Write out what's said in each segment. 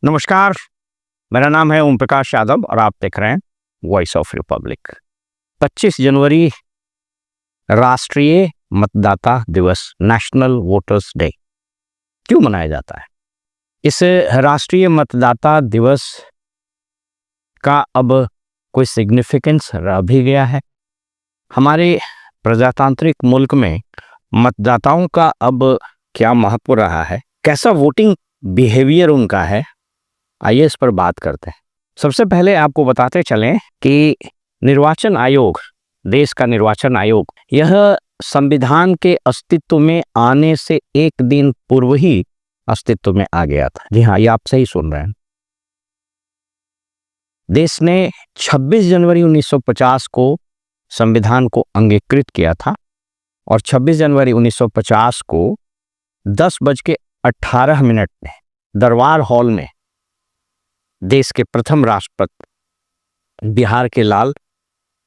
नमस्कार, मेरा नाम है ओम प्रकाश यादव और आप देख रहे हैं वॉइस ऑफ रिपब्लिक। 25 जनवरी राष्ट्रीय मतदाता दिवस, नेशनल वोटर्स डे क्यों मनाया जाता है? इस राष्ट्रीय मतदाता दिवस का अब कोई सिग्निफिकेंस रह भी गया है? हमारे प्रजातांत्रिक मुल्क में मतदाताओं का अब क्या महत्व रहा है? कैसा वोटिंग बिहेवियर उनका है? आइए इस पर बात करते हैं। सबसे पहले आपको बताते चलें कि निर्वाचन आयोग, देश का निर्वाचन आयोग, यह संविधान के अस्तित्व में आने से एक दिन पूर्व ही अस्तित्व में आ गया था। जी हाँ, ये आप सही सुन रहे हैं। देश ने 26 जनवरी 1950 को संविधान को अंगीकृत किया था और 26 जनवरी 1950 को 10:18 में दरबार हॉल में देश के प्रथम राष्ट्रपति बिहार के लाल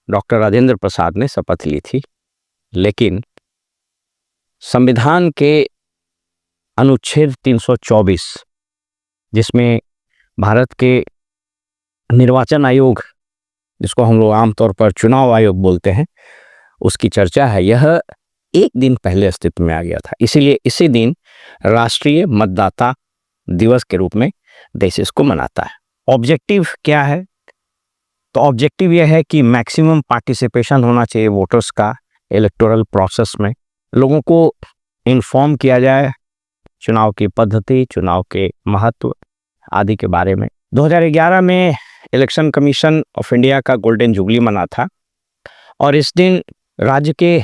डॉक्टर राजेंद्र प्रसाद ने शपथ ली थी। लेकिन संविधान के अनुच्छेद 324, जिसमें भारत के निर्वाचन आयोग, जिसको हम लोग आमतौर पर चुनाव आयोग बोलते हैं, उसकी चर्चा है, यह एक दिन पहले अस्तित्व में आ गया था। इसीलिए इसी दिन राष्ट्रीय मतदाता दिवस के रूप में देश इसको मनाता है। ऑब्जेक्टिव क्या है? तो ऑब्जेक्टिव यह है कि मैक्सिमम पार्टिसिपेशन होना चाहिए वोटर्स का इलेक्टोरल प्रोसेस में। लोगों को इन्फॉर्म किया जाए चुनाव की पद्धति, चुनाव के महत्व आदि के बारे में। 2011 में इलेक्शन कमीशन ऑफ इंडिया का गोल्डन जुबली मना था और इस दिन राज्य के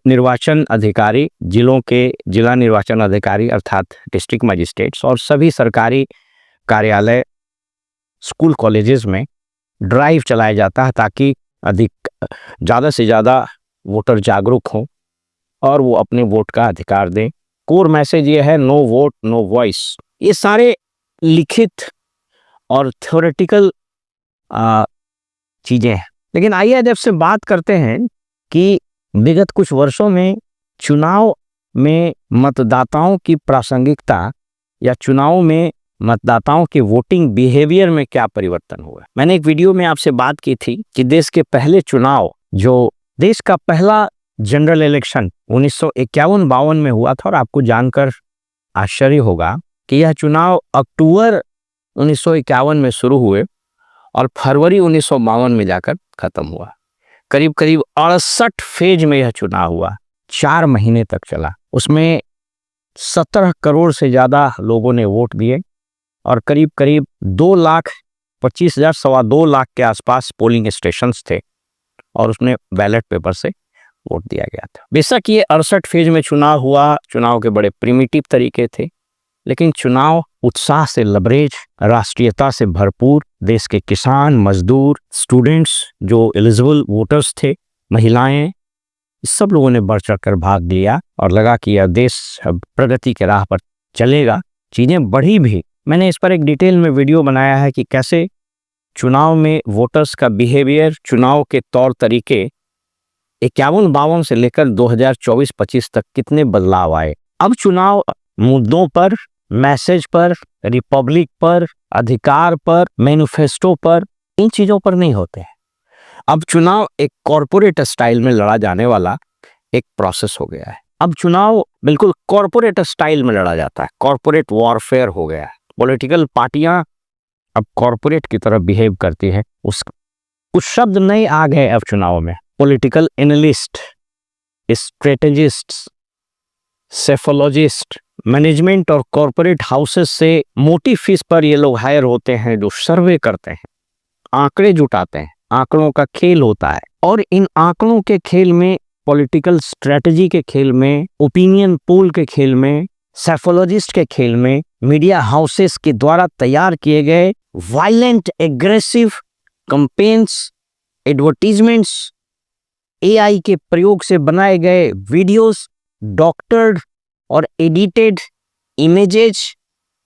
निर्वाचन अधिकारी, जिलों के जिला निर्वाचन अधिकारी अर्थात डिस्ट्रिक्ट मजिस्ट्रेट्स और सभी सरकारी कार्यालय, स्कूल, कॉलेजेस में ड्राइव चलाया जाता है ताकि ज़्यादा से ज़्यादा वोटर जागरूक हों और वो अपने वोट का अधिकार दें। कोर मैसेज ये है, नो वोट नो वॉइस। ये सारे लिखित और थ्योरेटिकल चीज़ें हैं। लेकिन आइए जब से बात करते हैं कि विगत कुछ वर्षों में चुनाव में मतदाताओं की प्रासंगिकता या चुनाव में मतदाताओं के वोटिंग बिहेवियर में क्या परिवर्तन हुआ। मैंने एक वीडियो में आपसे बात की थी कि देश के पहले चुनाव, जो देश का पहला जनरल इलेक्शन 1951-52 में हुआ था, और आपको जानकर आश्चर्य होगा कि यह चुनाव अक्टूबर 1951 में शुरू हुए और फरवरी 1952 में जाकर खत्म हुआ। करीब करीब 68 फेज में यह चुनाव हुआ, 4 महीने तक चला। उसमें 17 करोड़ से ज़्यादा लोगों ने वोट दिए और करीब करीब 2,25,000, 2.25 लाख के आसपास पोलिंग स्टेशंस थे और उसमें बैलेट पेपर से वोट दिया गया था। बेशक ये 68 फेज में चुनाव हुआ, चुनाव के बड़े प्रिमिटिव तरीके थे, लेकिन चुनाव उत्साह से लबरेज, राष्ट्रीयता से भरपूर। देश के किसान, मजदूर, स्टूडेंट्स, जो एलिजिबल वोटर्स थे, महिलाएं, सब लोगों ने बढ़ चढ़ कर भाग लिया और लगा कि यह देश प्रगति के राह पर चलेगा। चीज़ें बढ़ी भी। मैंने इस पर एक डिटेल में वीडियो बनाया है कि कैसे चुनाव में वोटर्स का बिहेवियर, चुनाव के तौर तरीके 51-52 से लेकर 2024-25 तक कितने बदलाव आए। अब चुनाव मुद्दों पर, मैसेज पर, रिपब्लिक पर, अधिकार पर, मैनिफेस्टो पर, इन चीज़ों पर नहीं होते हैं। अब चुनाव एक कॉरपोरेट स्टाइल में लड़ा जाने वाला एक प्रोसेस हो गया है। अब चुनाव बिल्कुल कॉरपोरेट स्टाइल में लड़ा जाता है, कॉरपोरेट वॉरफेयर हो गया है। पॉलिटिकल पार्टियां अब कॉरपोरेट की तरह बिहेव करती है। कुछ शब्द नए आ गए अब चुनाव में। Political analyst, strategist, psephologist, management और कॉरपोरेट हाउसेस से मोटी फीस पर ये लोग हायर होते हैं, जो सर्वे करते हैं, आंकड़े जुटाते हैं। आंकड़ों का खेल होता है और इन आंकड़ों के खेल में, पॉलिटिकल स्ट्रेटजी के खेल में, ओपिनियन पोल के खेल में, सेफोलॉजिस्ट के खेल में, मीडिया हाउसेस के द्वारा तैयार किए गए violent, aggressive campaigns, advertisements, AI के प्रयोग से बनाए गए वीडियोस, डॉक्टर्ड और एडिटेड इमेजेस,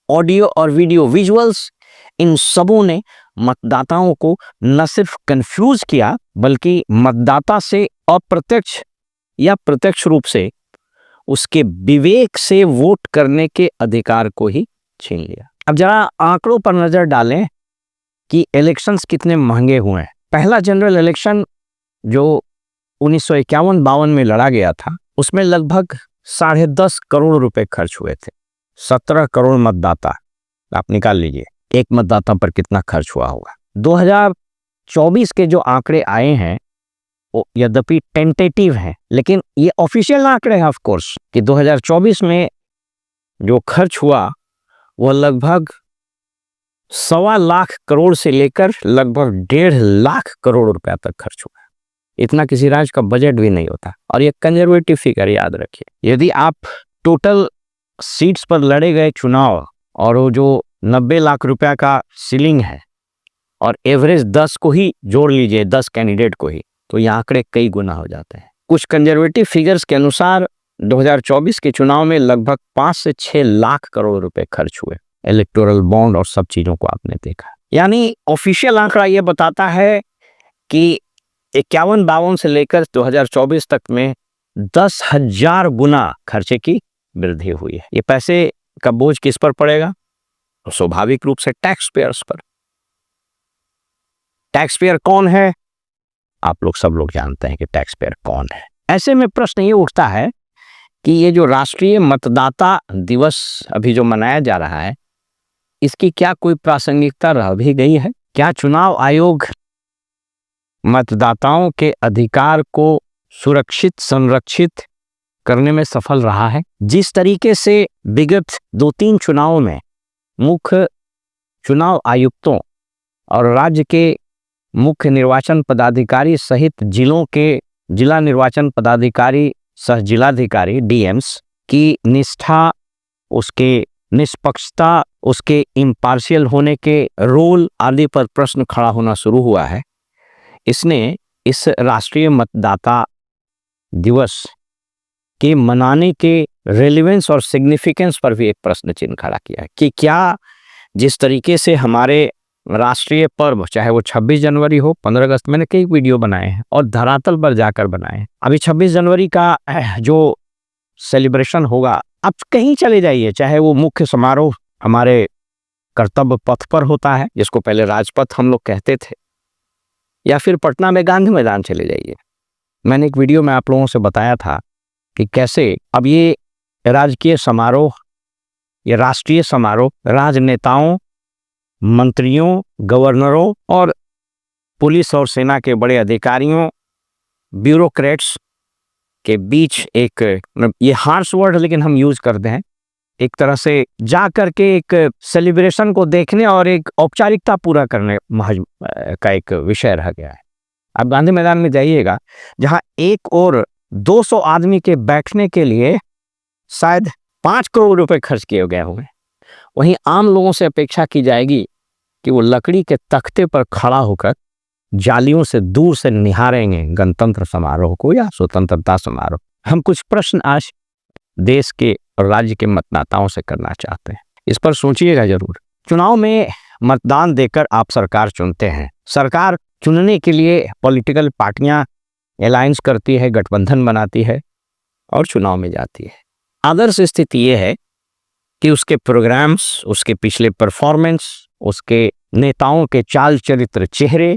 ऑडियो और वीडियो विजुअल्स, इन सबों ने मतदाताओं को न सिर्फ कंफ्यूज किया बल्कि मतदाता से अप्रत्यक्ष या प्रत्यक्ष रूप से उसके विवेक से वोट करने के अधिकार को ही छीन लिया। अब जरा आंकड़ों पर नजर डालें कि इलेक्शंस कितने महंगे हुए हैं। पहला जनरल इलेक्शन जो 1951-52 में लड़ा गया था, उसमें लगभग 10.5 करोड़ रुपए खर्च हुए थे। 17 करोड़ मतदाता, आप निकाल लीजिए एक मतदाता पर कितना खर्च हुआ होगा। 2024 के जो आंकड़े आए हैं वो यद्यपि टेंटेटिव हैं, लेकिन ये ऑफिशियल आंकड़े हैं ऑफ कोर्स, कि 2024 में जो खर्च हुआ वह लगभग 1.25 लाख करोड़ से लेकर लगभग 1.5 लाख करोड़ रुपया तक खर्च हुआ। इतना किसी राज्य का बजट भी नहीं होता। और ये कंजर्वेटिव फिगर याद रखिए। यदि आप टोटल सीट्स पर लड़े गए चुनाव और वो जो 90 लाख रुपया का सीलिंग है और एवरेज 10 को ही जोड़ लीजिए, 10 कैंडिडेट को ही, तो ये आंकड़े कई गुना हो जाते हैं। कुछ कंजर्वेटिव फिगर्स के अनुसार 2024 के चुनाव में लगभग 5 से 6 लाख करोड़ रुपए खर्च हुए। इलेक्टोरल बॉन्ड और सब चीजों को आपने देखा। यानी ऑफिशियल आंकड़ा ये बताता है कि 51-52 से लेकर 2024 तक में 10,000 गुना खर्चे की वृद्धि हुई है। ये पैसे का बोझ किस पर पड़ेगा? तो स्वाभाविक रूप से टैक्स पेयर्स पर। टैक्स पेयर कौन है? आप लोग सब लोग जानते हैं कि टैक्स पेयर कौन है। ऐसे में प्रश्न ये उठता है कि ये जो राष्ट्रीय मतदाता दिवस अभी जो मनाया जा रहा है, इसकी क्या कोई प्रासंगिकता रह भी गई है? क्या चुनाव आयोग मतदाताओं के अधिकार को सुरक्षित संरक्षित करने में सफल रहा है? जिस तरीके से विगत 2-3 चुनावों में मुख्य चुनाव आयुक्तों और राज्य के मुख्य निर्वाचन पदाधिकारी सहित जिलों के जिला निर्वाचन पदाधिकारी सह जिलाधिकारी डीएम्स की निष्ठा, उसके निष्पक्षता, उसके इम्पार्शियल होने के रोल आदि पर प्रश्न खड़ा होना शुरू हुआ है, इसने इस राष्ट्रीय मतदाता दिवस के मनाने के रेलेवेंस और सिग्निफिकेंस पर भी एक प्रश्न चिन्ह खड़ा किया है कि क्या जिस तरीके से हमारे राष्ट्रीय पर्व, चाहे वो 26 जनवरी हो, 15 अगस्त, मैंने कई वीडियो बनाए हैं और धरातल पर जाकर बनाए हैं। अभी 26 जनवरी का जो सेलिब्रेशन होगा, आप कहीं चले जाइए, चाहे वो मुख्य समारोह हमारे कर्तव्य पथ पर होता है, जिसको पहले राजपथ हम लोग कहते थे, या फिर पटना में गांधी मैदान चले जाइए। मैंने एक वीडियो में आप लोगों से बताया था कि कैसे अब ये राजकीय समारोह, ये राष्ट्रीय समारोह राजनेताओं, मंत्रियों, गवर्नरों और पुलिस और सेना के बड़े अधिकारियों, ब्यूरोक्रेट्स के बीच एक, ये हार्श वर्ड लेकिन हम यूज करते हैं, एक तरह से जा करके एक सेलिब्रेशन को देखने और एक औपचारिकता पूरा करने का एक विषय रह गया है। आप गांधी मैदान में जाइएगा, जहां एक और 200 आदमी के बैठने के लिए शायद 5 करोड़ रुपए खर्च किए गए होंगे, वहीं आम लोगों से अपेक्षा की जाएगी कि वो लकड़ी के तख्ते पर खड़ा होकर जालियों से दूर से निहारेंगे गणतंत्र समारोह को या स्वतंत्रता समारोह। हम कुछ प्रश्न आज देश के और राज्य के मतदाताओं से करना चाहते हैं, इस पर सोचिएगा जरूर। चुनाव में मतदान देकर आप सरकार चुनते हैं। सरकार चुनने के लिए पॉलिटिकल पार्टियां अलायंस करती है, गठबंधन बनाती है और चुनाव में जाती है। आदर्श स्थिति यह है कि उसके प्रोग्राम्स, उसके पिछले परफॉर्मेंस, उसके नेताओं के चाल चरित्र, चेहरे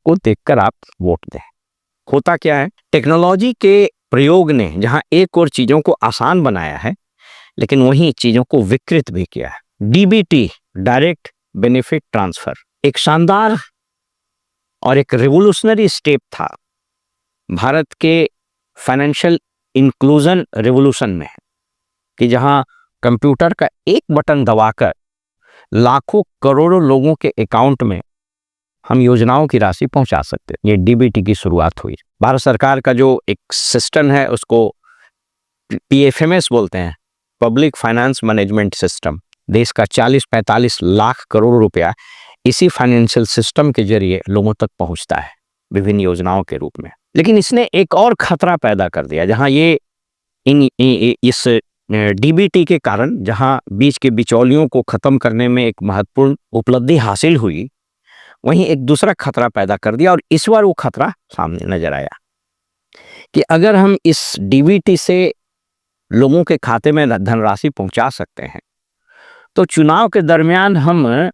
को देखकर आप वोट दें। होता क्या है, टेक्नोलॉजी के प्रयोग ने जहां एक और चीजों को आसान बनाया है, लेकिन वहीं चीजों को विकृत भी किया है। डीबीटी, डायरेक्ट बेनिफिट ट्रांसफर, एक शानदार और एक रिवोल्यूशनरी स्टेप था भारत के फाइनेंशियल इंक्लूजन रिवोल्यूशन में, कि जहां कंप्यूटर का एक बटन दबाकर लाखों करोड़ों लोगों के अकाउंट में हम योजनाओं की राशि पहुंचा सकते हैं। ये डीबीटी की शुरुआत हुई। भारत सरकार का जो एक सिस्टम है उसको पीएफएमएस बोलते हैं, पब्लिक फाइनेंस मैनेजमेंट सिस्टम। देश का 40-45 लाख करोड़ रुपया इसी फाइनेंशियल सिस्टम के जरिए लोगों तक पहुंचता है विभिन्न योजनाओं के रूप में। लेकिन इसने एक और खतरा पैदा कर दिया, जहां ये इस डीबीटी के कारण जहां बीच के बिचौलियों को खत्म करने में एक महत्वपूर्ण उपलब्धि हासिल हुई, वहीं एक दूसरा खतरा पैदा कर दिया। और इस बार वो खतरा सामने नजर आया कि अगर हम इस डीबीटी से लोगों के खाते में धनराशि पहुंचा सकते हैं, तो चुनाव के दरमियान हम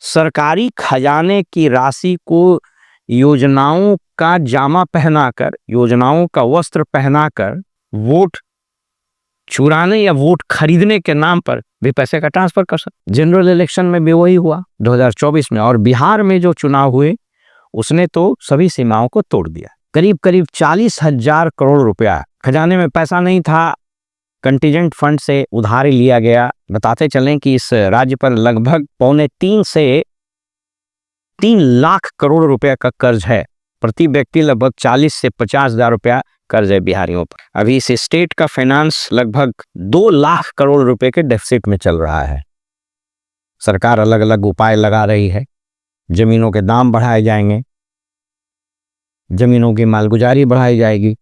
सरकारी खजाने की राशि को योजनाओं का जामा पहनाकर, योजनाओं का वस्त्र पहनाकर वोट चुराने या वोट खरीदने के नाम पर भी पैसे का ट्रांसफर कर सकते। जनरल इलेक्शन में भी वही हुआ 2024 में, और बिहार में जो चुनाव हुए उसने तो सभी सीमाओं को तोड़ दिया। करीब करीब 40,000 करोड़ रुपया खजाने में पैसा नहीं था, कंटीजेंट फंड से उधारी लिया गया। बताते चलें कि इस राज्य पर लगभग 2.25 से 3 लाख करोड़ रुपया का कर्ज है। प्रति व्यक्ति लगभग 40 से 50,000 रुपया कर्ज है बिहारियों पर। अभी इस स्टेट का फाइनेंस लगभग 2 लाख करोड़ रुपए के डेफिसिट में चल रहा है। सरकार अलग अलग उपाय लगा रही है। जमीनों के दाम बढ़ाए जाएंगे, जमीनों की मालगुजारी बढ़ाई जाएगी,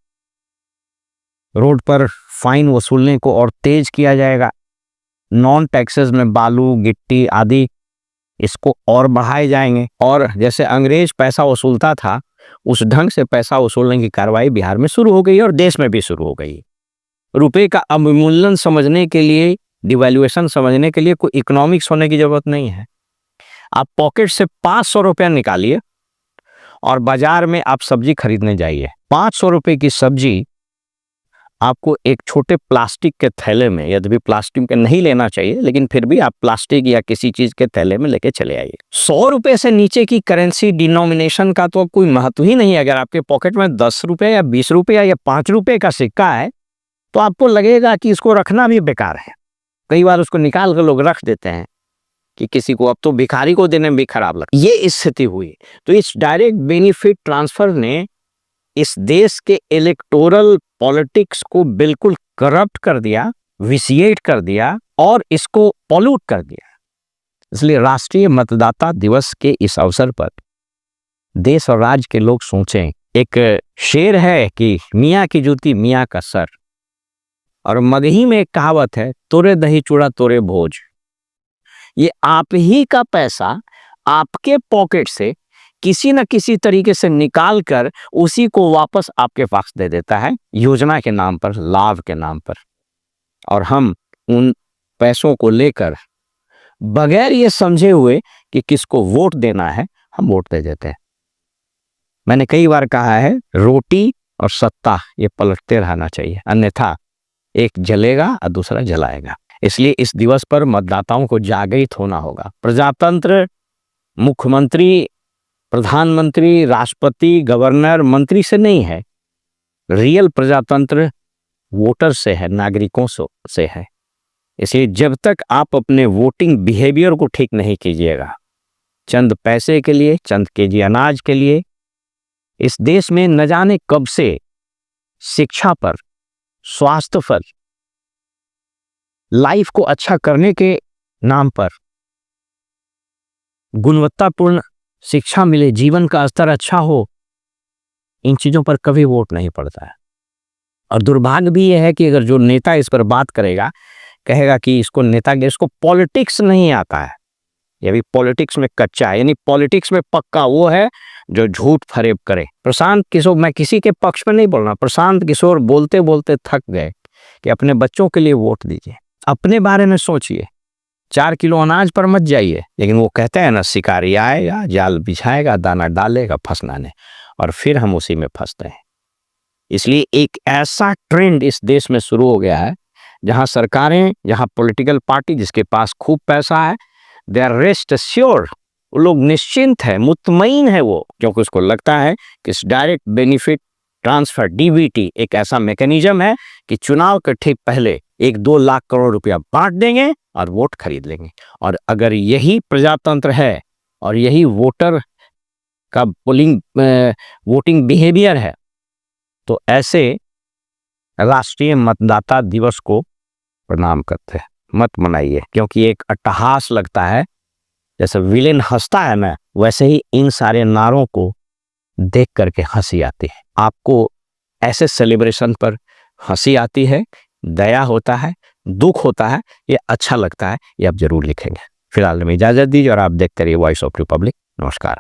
रोड पर फाइन वसूलने को और तेज किया जाएगा, नॉन टैक्सेस में बालू, गिट्टी आदि इसको और बढ़ाए जाएंगे, और जैसे अंग्रेज पैसा वसूलता था उस ढंग से पैसा वसूलने की कार्रवाई बिहार में शुरू हो गई और देश में भी शुरू हो गई। रुपए का अवमूल्यन समझने के लिए, डिवैल्यूएशन समझने के लिए कोई इकोनॉमिक्स होने की जरूरत नहीं है। आप पॉकेट से 500 रुपया निकालिए और बाजार में आप सब्जी खरीदने जाइए। 500 रुपए की सब्जी आपको एक छोटे प्लास्टिक के थैले में, यद्यपि प्लास्टिक के नहीं लेना चाहिए लेकिन फिर भी आप प्लास्टिक या किसी चीज के थैले में लेके चले आइए। 100 रुपए से नीचे की करेंसी डिनोमिनेशन का तो कोई महत्व ही नहीं है। अगर आपके पॉकेट में 10 रुपए या 20 रुपए या 5 रुपए का सिक्का है तो आपको लगेगा कि इसको रखना भी बेकार है। कई बार उसको निकाल कर लोग रख देते हैं कि किसी को, अब तो भिखारी को देने में भी खराब लगता। ये स्थिति हुई। तो इस डायरेक्ट बेनिफिट ट्रांसफर ने इस देश के इलेक्टोरल पॉलिटिक्स को बिल्कुल करप्ट कर दिया, विसिएट कर दिया और इसको पॉल्यूट कर दिया। इसलिए राष्ट्रीय मतदाता दिवस के इस अवसर पर देश और राज्य के लोग सोचें। एक शेर है कि मियाँ की जूती मियाँ का सर, और मगही में एक कहावत है, तोरे दही चूड़ा तोरे भोज। ये आप ही का पैसा आपके पॉकेट से किसी न किसी तरीके से निकाल कर उसी को वापस आपके पास दे देता है, योजना के नाम पर, लाभ के नाम पर। और हम उन पैसों को लेकर बगैर ये समझे हुए कि किसको वोट देना है, हम वोट दे देते हैं। मैंने कई बार कहा है, रोटी और सत्ता ये पलटते रहना चाहिए, अन्यथा एक जलेगा और दूसरा जलाएगा। इसलिए इस दिवस पर मतदाताओं को जागृत होना होगा। प्रजातंत्र मुख्यमंत्री, प्रधानमंत्री, राष्ट्रपति, गवर्नर, मंत्री से नहीं है। रियल प्रजातंत्र वोटर से है, नागरिकों से है। इसलिए जब तक आप अपने वोटिंग बिहेवियर को ठीक नहीं कीजिएगा, चंद पैसे के लिए, चंद केजी अनाज के लिए इस देश में न जाने कब से शिक्षा पर, स्वास्थ्य पर, लाइफ को अच्छा करने के नाम पर, गुणवत्तापूर्ण शिक्षा मिले, जीवन का स्तर अच्छा हो, इन चीजों पर कभी वोट नहीं पड़ता है। और दुर्भाग्य भी यह है कि अगर जो नेता इस पर बात करेगा, कहेगा कि इसको इसको पॉलिटिक्स नहीं आता है, ये भी पॉलिटिक्स में कच्चा है। यानी पॉलिटिक्स में पक्का वो है जो झूठ फरेब करे। प्रशांत किशोर, मैं किसी के पक्ष में नहीं बोल रहा, प्रशांत किशोर बोलते बोलते थक गए कि अपने बच्चों के लिए वोट दीजिए, अपने बारे में सोचिए, 4 किलो अनाज पर मत जाइए। लेकिन वो कहते हैं ना, शिकारी आएगा, जाल बिछाएगा, दाना डालेगा फंसना ने, और फिर हम उसी में फंसते हैं। इसलिए एक ऐसा ट्रेंड इस देश में शुरू हो गया है जहां सरकारें, जहां पॉलिटिकल पार्टी जिसके पास खूब पैसा है, दे आर रेस्ट अश्योर्ड, वो लोग निश्चिंत है, मुतमईन है वो, क्योंकि उसको लगता है कि इस डायरेक्ट बेनिफिट ट्रांसफर डीबीटी एक ऐसा मैकेनिज्म है कि चुनाव के ठीक पहले 1-2 लाख करोड़ रुपया बांट देंगे और वोट खरीद लेंगे। और अगर यही प्रजातंत्र है और यही वोटर का वोटिंग बिहेवियर है, तो ऐसे राष्ट्रीय मतदाता दिवस को प्रणाम करते हैं, मत मनाइए। क्योंकि एक अट्टहास लगता है, जैसे विलेन हंसता है ना, वैसे ही इन सारे नारों को देख करके हंसी आती है। आपको ऐसे सेलिब्रेशन पर हंसी आती है, दया होता है, दुख होता है, ये अच्छा लगता है, ये आप जरूर लिखेंगे। फिलहाल में इजाजत दीजिए और आप देखते रहिए वॉइस ऑफ रिपब्लिक। नमस्कार।